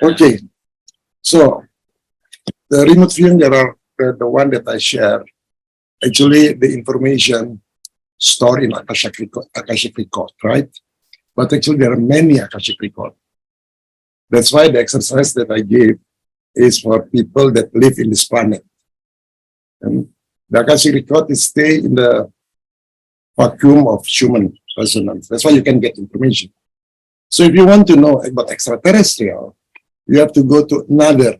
Okay, so the remote viewing, there are the one that I share. Actually, the information stored in Akashic Record, right? But actually, there are many Akashic Record. That's why the exercise that I gave is for people that live in this planet. And the Akashic Record is stay in the vacuum of human resonance. That's why you can get information. So if you want to know about extraterrestrial, you have to go to another,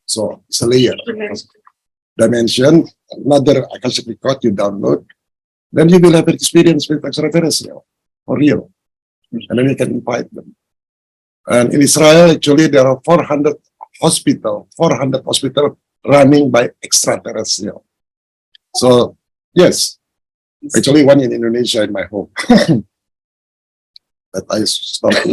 so it's a layer, dimension, another Akashic Record you download, then you will have an experience with extraterrestrial, for real. And then you can invite them. And in Israel, actually, there are 400 hospitals running by extraterrestrial. So, yes, actually one in Indonesia in my home. That I stopped.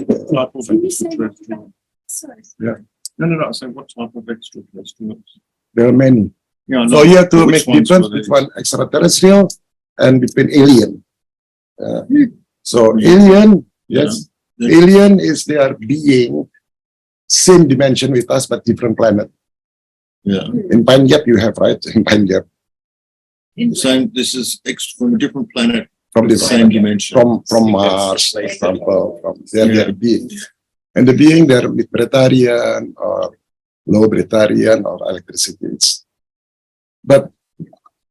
Yeah. No. So what type of extraterrestrials? There are many. Yeah, so you have to make difference between extraterrestrial and between alien. So alien, yes, alien is their being, same dimension with us but different planet. Yeah. In Pine Gap you have, right? In Pine Gap. Same. This is from a different planet. From the same dimension. From Mars, for example, from their beings. And the being they're with Breatharian or low Breatharian or electricity. But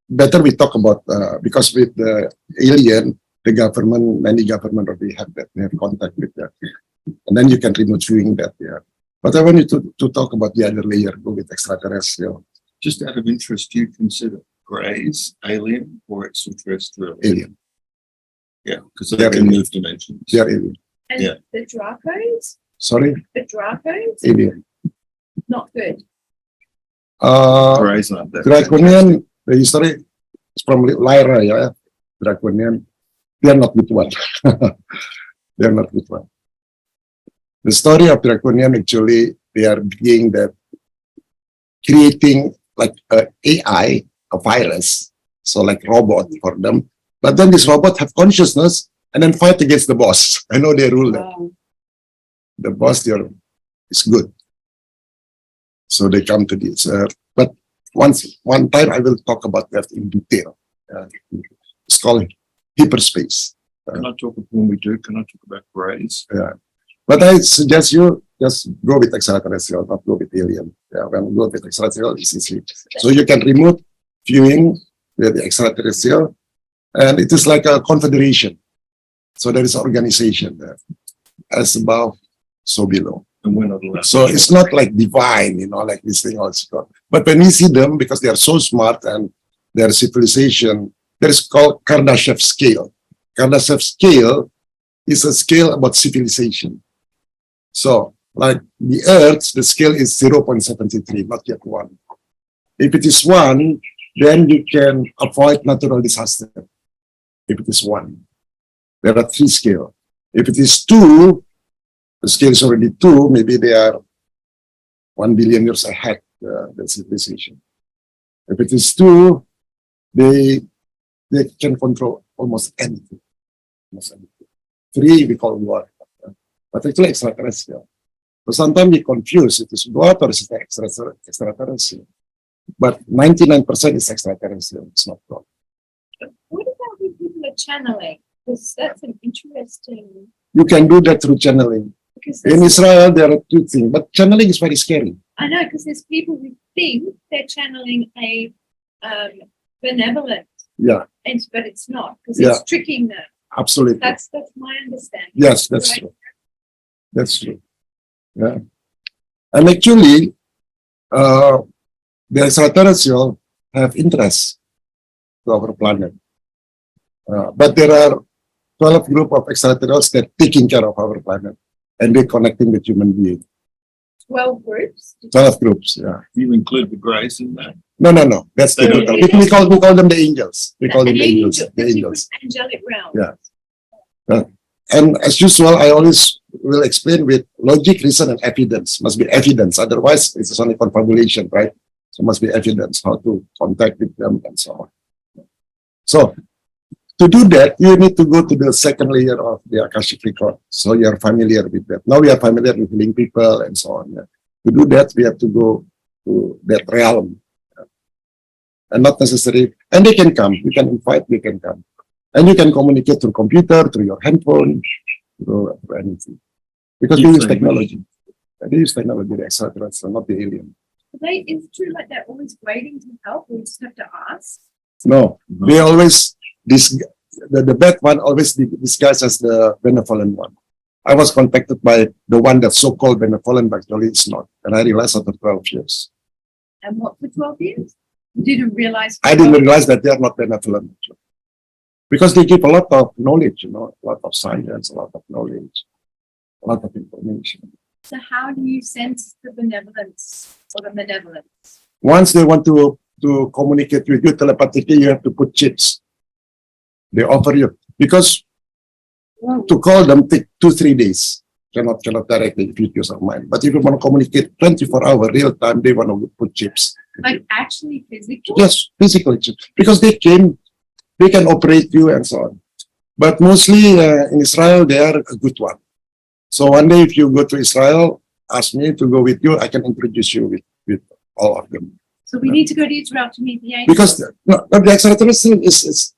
better we talk about because with the alien, the government, many government already have that, they have contact with that. And then you can remote viewing that, yeah. But I want you to talk about the other layer, go with extraterrestrial. Just out of interest, do you consider Greys alien or extraterrestrial? Alien. Yeah, because they can move dimensions. They are alien. And the Dracos? Sorry? The Dracos? Alien. Not good. Greys aren't that. Draconian, the history is from Lyra, yeah. Draconian. They are not good one. They are not good one. The story of Draconian, actually, they are being that creating like an AI, a virus, so like robot for them. But then this robot have consciousnness and then fight against the boss. I know they rule that. The boss there is good. So they come to this. But one time I will talk about that in detail. It's called hyperspace. Can I talk when we do? Can I talk about Greys? Yeah. But I suggest you just go with extraterrestrial, not go with alien. Yeah, when you go with extraterrestrial, it's easy. So you can remote viewing with the extraterrestrial, and it is like a confederation. So there is an organization there, as above, so below. And we're not allowed. So it's not like divine, you know, like this thing also. But when we see them, because they are so smart and their civilization, there is called Kardashev scale. Kardashev scale is a scale about civilization. So, like the Earth, the scale is 0.73, not yet 1. If it is 1, then you can avoid natural disaster. If it is 1, there are 3 scales. If it is 2, the scale is already 2, maybe they are 1 billion years ahead, the civilization. If it is 2, they can control almost anything. 3, we call war. But actually extraterrestrial. So sometimes we confuse it is God or is it extraterrestrial. But 99% is extraterrestrial, it's not God. What about when people are channeling? Because that's an interesting... You can do that through channeling. In Israel, there are 2 things, but channeling is very scary. I know, because there's people who think they're channeling a benevolent. Yeah. But it's not, because it's tricking them. Absolutely. That's my understanding. Yes, that's true. That's true. Yeah. And actually, the extraterrestrial have interest to our planet. But there are 12 group of extraterrestrials that taking care of our planet and they're connecting with human beings. 12 groups? 12 groups, yeah. You include the Greys in that? No. That's the we call them the angels. We call them angels. The angels. Angelic realm. Yeah. And as usual, I always will explain with logic, reason, and evidence. Must be evidence. Otherwise, it's only confabulation, right? So must be evidence how to contact with them and so on. So To do that, you need to go to the second layer of the Akashic Record. So you're familiar with that. Now we are familiar with healing people and so on. Yeah. To do that, we have to go to that realm. And not necessary. And they can come. You can invite, they can come. And you can communicate through computer, through your handphone, through anything. Because they use technology. They use technology, the extraterrestrial, not the alien. Is it true like they're always waiting to help? We just have to ask. No, they always, the bad one always disguised as the benevolent one. I was contacted by the one that's so-called benevolent, but actually it's not. And I realized after 12 years. And what for 12 years? You didn't realize. I didn't realize that they are not benevolent. Because they give a lot of knowledge, you know, a lot of science, a lot of knowledge, a lot of information. So how do you sense the benevolence or the malevolence? Once they want to communicate with you telepathically, you have to put chips. They offer you. Because to call them take 2-3 days. Cannot directly if you use your mind. But if you want to communicate 24-hour real time, they want to put chips. Like actually physical? Yes, physical chips. Because they can operate you and so on. But mostly in Israel, they are a good one. So one day if you go to Israel, ask me to go with you, I can introduce you with all of them. So we need to go to Israel to meet the angels? Because the extraterrestrial is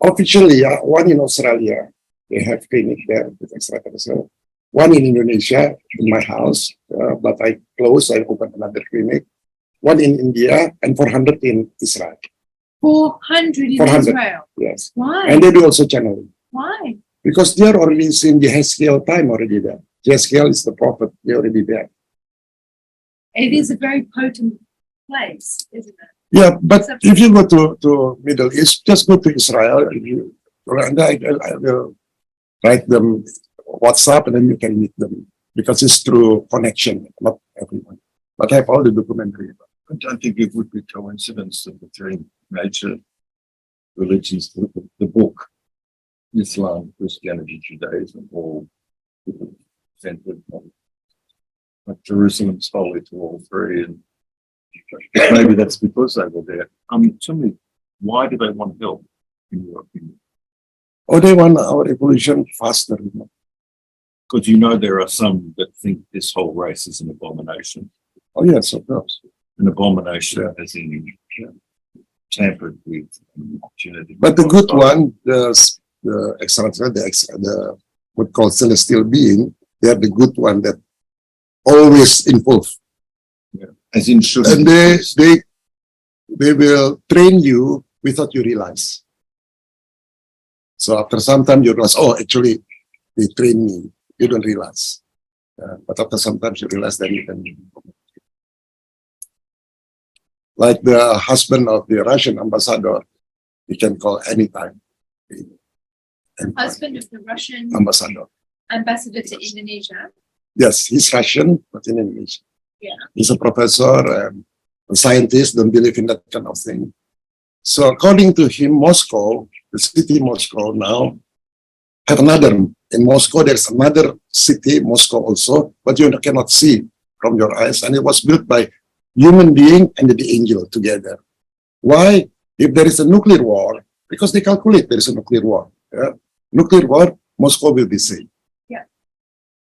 officially one in Australia. They have clinic there with extraterrestrial. One in Indonesia, in my house, but I closed, I opened another clinic. One in India and 400 in Israel. 400 in 400. Israel? Yes. Why? And they do also channeling. Why? Because they are already in the Haskell time already there. Haskell is the prophet, they're already there. It is a very potent place, isn't it? Yeah, but if you go to Middle East, just go to Israel. And I will write them WhatsApp and then you can meet them. Because it's through connection, not everyone. But I have all the documentary. I don't think it would be coincidence that the three major religions, the book, Islam, Christianity, Judaism, all centered on like Jerusalem's holy to all three. And maybe that's because they were there. Tell me, why do they want help, in your opinion? Oh, they want our evolution faster. You know? Because you know there are some that think this whole race is an abomination. Oh, yes, of course. An abomination as in tampered with genetic. But the good one, the extraterrestrial, what called celestial being, they are the good one that always involve. Yeah. As in should. And they will train you without you realize. So after some time you realize, oh, actually they train me. You don't realize. But after some time you realize that you can. Like the husband of the Russian ambassador, you can call anytime. Husband of the Russian ambassador to Indonesia. Yes, he's Russian, but in Indonesia. Yeah. He's a professor and a scientist, don't believe in that kind of thing. So according to him, Moscow, the city Moscow now, have another, in Moscow, there's another city, Moscow also, but you cannot see from your eyes. And it was built by human being and the angel together. Why? If there is a nuclear war, because they calculate there is a nuclear war. Yeah? Nuclear war, Moscow will be saved.